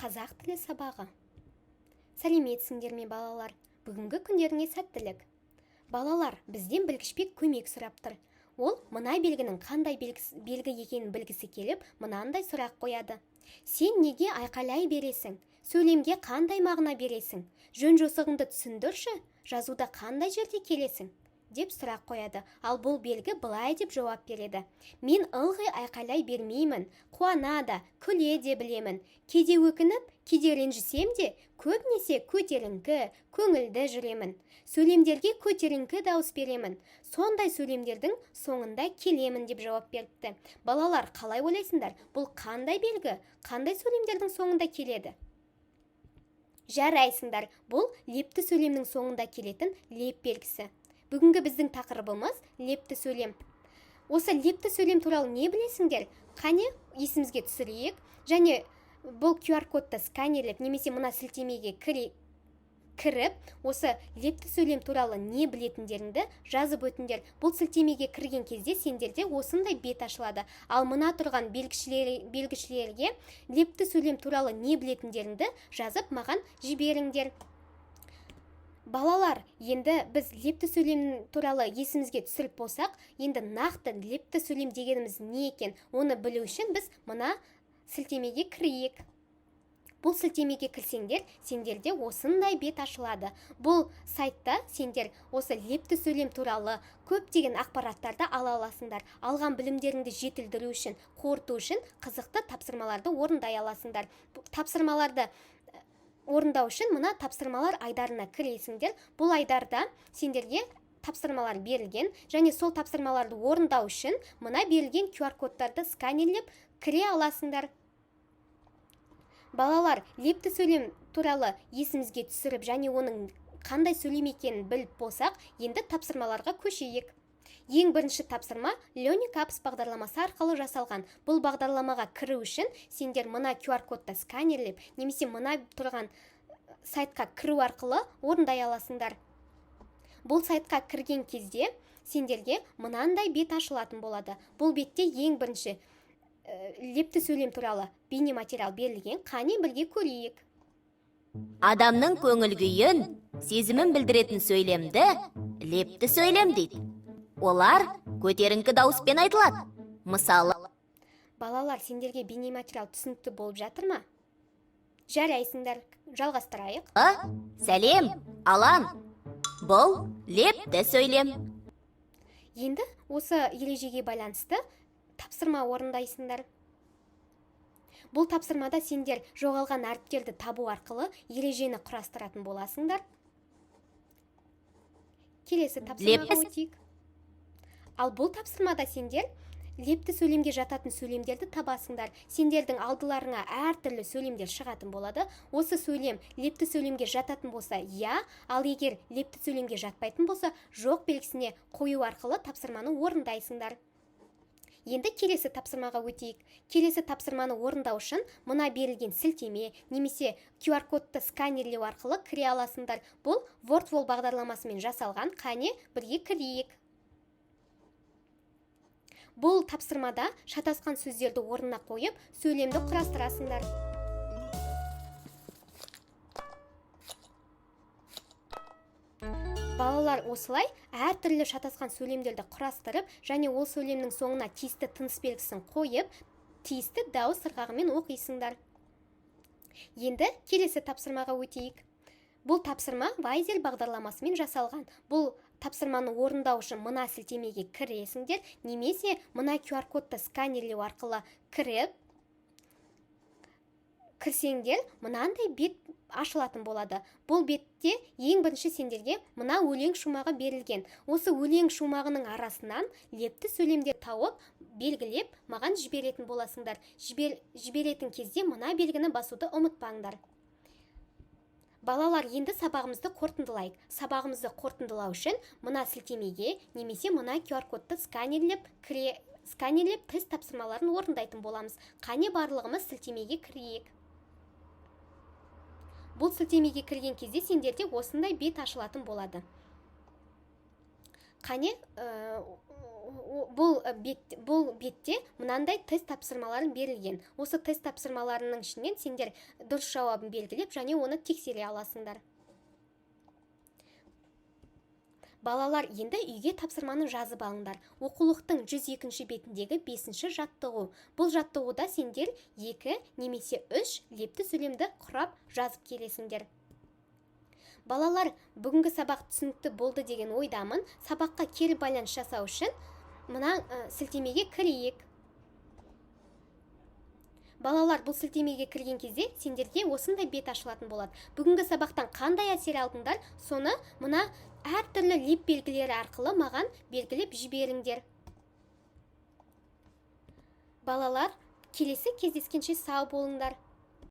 Қазақ тілі сабағы. Сәлеметсіңдер ме балалар? Бүгінгі күндеріңе сәттілік. Балалар бізден білгішпек көмек сұрап тұр. Ол мына белгінің қандай белгі екенін білгісі келіп, мынандай сұрақ қояды. Сен неге айқайлай бересің? Сөйлемге қандай мағына бересің? Жөн жосығыңды түсіндірші, жазуда қандай жерде келесің? Деп сұрақ қояды. Ал бұл белгі былай деп жауап береді. Мен ылғи айқайлай бермеймін, қуана да, күле де білемін. Кейде өкініп, кейде ренжісем де, көбінесе көтеріңкі, көңілді жүремін. Сөйлемдерге көтеріңкі дауыс беремін. Сондай сөйлемдердің соңында келемін деп жауап беріпті. Балалар, қалай ойлайсыңдар? Бұл қандай белгі? Қандай сөйлемдердің соңында келеді? Жарайсыңдар, бұл лепті сөйлемнің соңында келетін леп белгісі. Бүгінгі біздің тақырыбымыз лепті сөйлем. Осы лепті сөйлем туралы не білесіңдер? Қане есімізге түсірейік. Және бұл QR-кодты сканерлеп, немесе мына сілтемеге кіріп, осы лепті сөйлем туралы не білетіндеріңді жазып өтіңдер. Бұл сілтемеге кірген кезде сендерде осындай бет ашылады. Ал мына тұрған белгішілерге лепті сөйлем туралы не білетіндеріңді жазып маған жіберіңдер. Балалар, енді біз лепті сөйлем туралы есімізге түсіріп болсақ, енді нақты лепті сөйлем дегеніміз не екен, оны білу үшін біз мына сілтемеге кірейік. Бұл сілтемеге кірсеңдер, сендерде осындай бет ашылады. Бұл сайтта сендер осы лепті сөйлем туралы көптеген ақпараттарды ала аласыңдар. Алған білімдеріңді жетілдіру үшін, қорыту үшін қызықты тапсырмаларды орындай аласыңдар. Тапсырмаларды орындау үшін мына тапсырмалар айдарына кіресіңдер. Бұл айдарда сендерге тапсырмалар берілген, және сол тапсырмаларды орындау үшін мына берілген QR-кодтарды сканерлеп кіре аласыңдар. Балалар, лепті сөйлем туралы есімізге түсіріп, және оның қандай сөйлем екенін біліп болсақ, енді тапсырмаларға көшейік. Ең бірінші тапсырма Learning Apps бағдарламасы арқылы жасалған. Бұл бағдарламаға кіру үшін сендер мына QR-кодты сканерлеп, немесе мына тұрған сайтқа кіру арқылы орындай аласыңдар. Бұл сайтқа кірген кезде сендерге мынандай бет ашылатын болады. Бұл бетте ең бірінші лепті сөйлем туралы бейнематериал берілген. Қане бірге көрейік. Адамның көңіл күйін, сезімін білдіретін сөйлемді лепті сөйлем дейді. Олар көтеріңкі дауыспен айтылады. Мысалы, балалар, сендерге бейнематериал түсінікті болып жатыр ма? Жарайсыңдар, жалғастырайық. Сәлем, Алан. Бұл лепті сөйлем. Енді осы ережеге байланысты тапсырма орындайсыңдар. Бұл тапсырмада сендер жоғалған әріптерді табу арқылы ережені құрастыратын боласыңдар. Келесі тапсырмаға өтейік. Ал бұл тапсырмада сендер лепті сөйлемге жататын сөйлемдерді табасыңдар. Сендердің алдыларыңа әртүрлі сөйлемдер шығатын болады. Осы сөйлем лепті сөйлемге жататын болса, я, ал егер лепті сөйлемге жатпайтын болса, жоқ белгісіне қою арқылы тапсырманы орындайсыңдар. Енді келесі тапсырмаға өтейік. Келесі тапсырманы орындау үшін мына берілген сілтеме, немесе QR-кодты сканерлеу арқылы кіре аласыңдар. Бұл WordWall бағдарламасымен жасалған. Қане бірге кірейік. Бұл тапсырмада шатасқан сөздерді орнына қойып, сөйлемді құрастырасыңдар. Балалар, осылай әртүрлі шатасқан сөйлемдерді құрастырып, және ол сөйлемнің соңына тиісті тыныс белгісін қойып, тиісті дауыс ырғағымен оқисыңдар. Енді келесі тапсырмаға өтейік. Бұл тапсырма Вайзел бағдарламасымен жасалған. Бұл тапсырманы орындау үшін мына сілтемеге кіресіңдер, немесе мына QR-кодты сканерлеу арқылы кірсеңдер, мынандай бет ашылатын болады. Бұл бетте ең бірінші сендерге мына өлең шумағы берілген. Осы өлең шумағының арасынан лепті сөйлемдер тауып, белгілеп, маған жіберетін боласыңдар. Жіберетін кезде мына белгіні басуды ұмытпаңдар. Балалар, енді сабағымызды қорытындылайық. Сабағымызды қорытындылау үшін мына сілтемеге, немесе мына QR-кодты сканерлеп тест тапсырмаларын орындайтын боламыз. Қане барлығымыз сілтемеге кірейік. Бұл сілтемеге кірген кезде сендерде осындай бет ашылатын болады. Қане бұл бетте мынандай тест тапсырмаларын берілген. Осы тест тапсырмаларының ішінен сендер дұрыс жауабын белгілеп және оны тексере аласыңдар. Балалар, енді үйге тапсырманы жазып алыңдар. Оқулықтың 102-ші бетіндегі 5-ші жаттығу. Бұл жаттығуда сендер 2 немесе 3 лепті сөйлемді құрап жазып келесіңдер. Балалар, бүгінгі сабақ түсінікті болды деген ойдамын. Сабаққа кері байланыс жасау үшін мына сілтемеге кірейік. Балалар, бұл сілтемеге кірген кезде сендерге осындай бет ашылатын болады. Бүгінгі сабақтан қандай әсер алдыңдар, соны мына әртүрлі леп белгілері арқылы маған белгілеп жіберіңдер. Балалар, келесі кездескенше сау болыңдар.